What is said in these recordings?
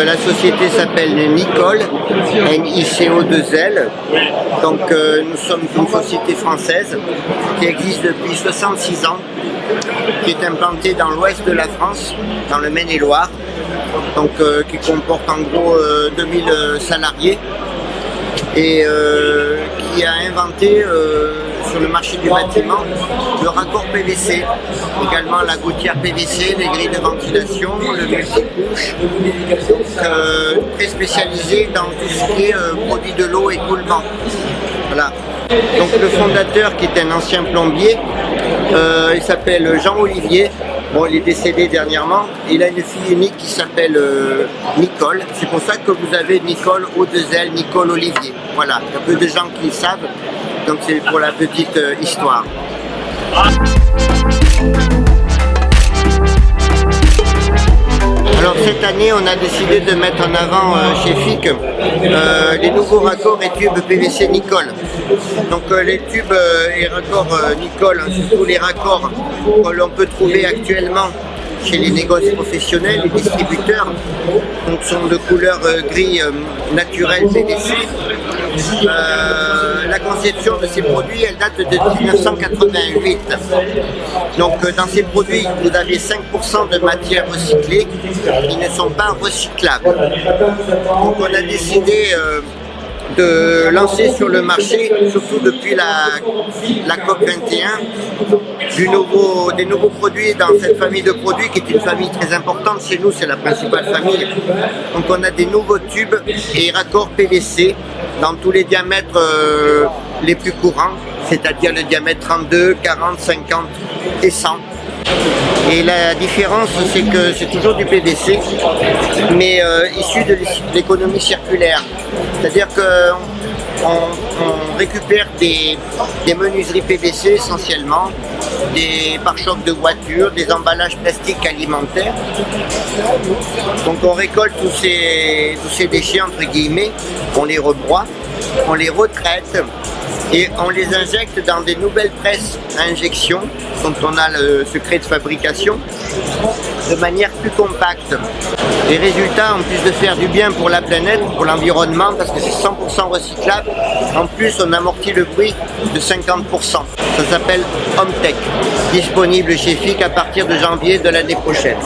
la société s'appelle Nicol, NICO2L. Donc nous sommes une société française qui existe depuis 66 ans, qui est implantée dans l'ouest de la France, dans le Maine-et-Loire, donc qui comporte en gros 2000 salariés et qui a inventé sur le marché du bâtiment le raccord PVC, également la gouttière PVC, les grilles de ventilation, le multicouche, très spécialisé dans tout ce qui est produit de l'eau et écoulement. Voilà. Donc le fondateur, qui est un ancien plombier, il s'appelle Jean-Olivier. Bon, il est décédé dernièrement. Il a une fille unique qui s'appelle Nicole. C'est pour ça que vous avez Nicole O2L, Nicole Olivier. Voilà, il y a peu de gens qui le savent. Donc c'est pour la petite histoire. Alors cette année, on a décidé de mettre en avant chez FIC les nouveaux raccords et tubes PVC Nicol. Donc les tubes et raccords Nicol, surtout les raccords que l'on peut trouver actuellement chez les négoces professionnels, les distributeurs, donc sont de couleur gris naturel PVC. La conception de ces produits, elle date de 1988. Donc dans ces produits, vous avez 5% de matières recyclées qui ne sont pas recyclables. Donc on a décidé de lancer sur le marché, surtout depuis la COP 21, des nouveaux produits dans cette famille de produits qui est une famille très importante. Chez nous, c'est la principale famille. Donc on a des nouveaux tubes et raccords PVC dans tous les diamètres les plus courants, c'est-à-dire le diamètre 32, 40, 50 et 100. Et la différence, c'est que c'est toujours du PVC, mais issu de l'économie circulaire. C'est-à-dire qu'on récupère des menuiseries PVC essentiellement, des pare-chocs de voitures, des emballages plastiques alimentaires. Donc on récolte tous ces déchets, entre guillemets, on les rebroie, on les retraite et on les injecte dans des nouvelles presses à injection, dont on a le secret de fabrication, de manière plus compacte. Les résultats, en plus de faire du bien pour la planète, pour l'environnement, parce que c'est 100% recyclable, en plus on amortit le prix de 50%. Ça s'appelle HomeTech, disponible chez FIC à partir de janvier de l'année prochaine.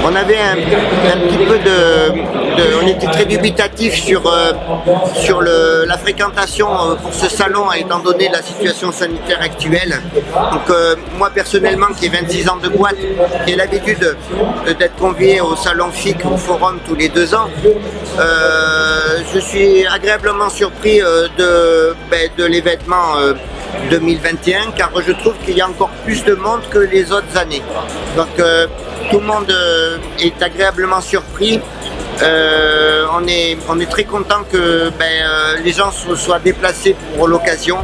On avait un petit peu on était très dubitatif sur la fréquentation pour ce salon, étant donné la situation sanitaire actuelle. Donc moi personnellement, qui ai 26 ans de boîte, qui ai l'habitude d'être convié au salon FIC, au forum tous les 2 ans, je suis agréablement surpris de l'événement 2021, car je trouve qu'il y a encore plus de monde que les autres années. Donc tout le monde est agréablement surpris. On est très content que les gens se soient déplacés pour l'occasion.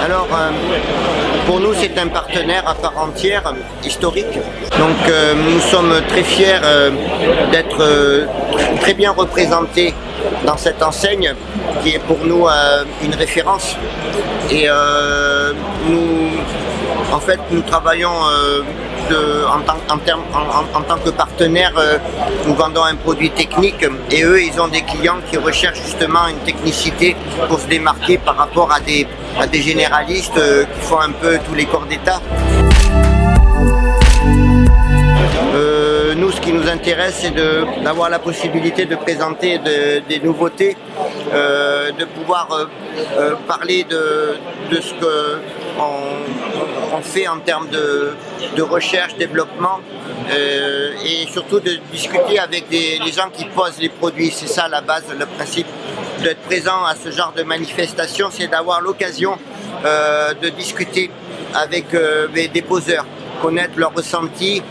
Alors, pour nous, c'est un partenaire à part entière, historique. Donc, nous sommes très fiers d'être très bien représentés dans cette enseigne qui est pour nous une référence. Et nous travaillons en tant que partenaire, nous vendons un produit technique et eux, ils ont des clients qui recherchent justement une technicité pour se démarquer par rapport à des généralistes qui font un peu tous les corps d'État. Nous, ce qui nous intéresse, c'est d'avoir la possibilité de présenter des nouveautés, de pouvoir parler de ce qu'on fait en termes de recherche, développement, et surtout de discuter avec les gens qui posent les produits. C'est ça la base, le principe d'être présent à ce genre de manifestation, c'est d'avoir l'occasion de discuter avec des poseurs, connaître leurs ressentis,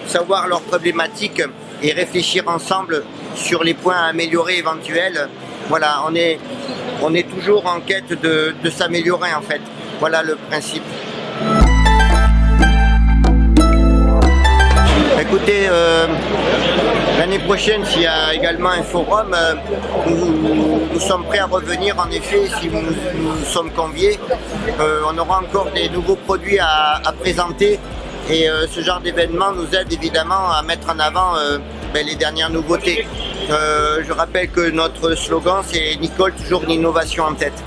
savoir leurs problématiques et réfléchir ensemble sur les points à améliorer éventuels. Voilà, on est toujours en quête de s'améliorer en fait. Voilà le principe. Écoutez, L'année prochaine, s'il y a également un forum, nous sommes prêts à revenir. En effet, si nous sommes conviés, on aura encore des nouveaux produits à présenter. Et ce genre d'événement nous aide évidemment à mettre en avant les dernières nouveautés. Je rappelle que notre slogan, c'est Nicole, toujours l'innovation en tête.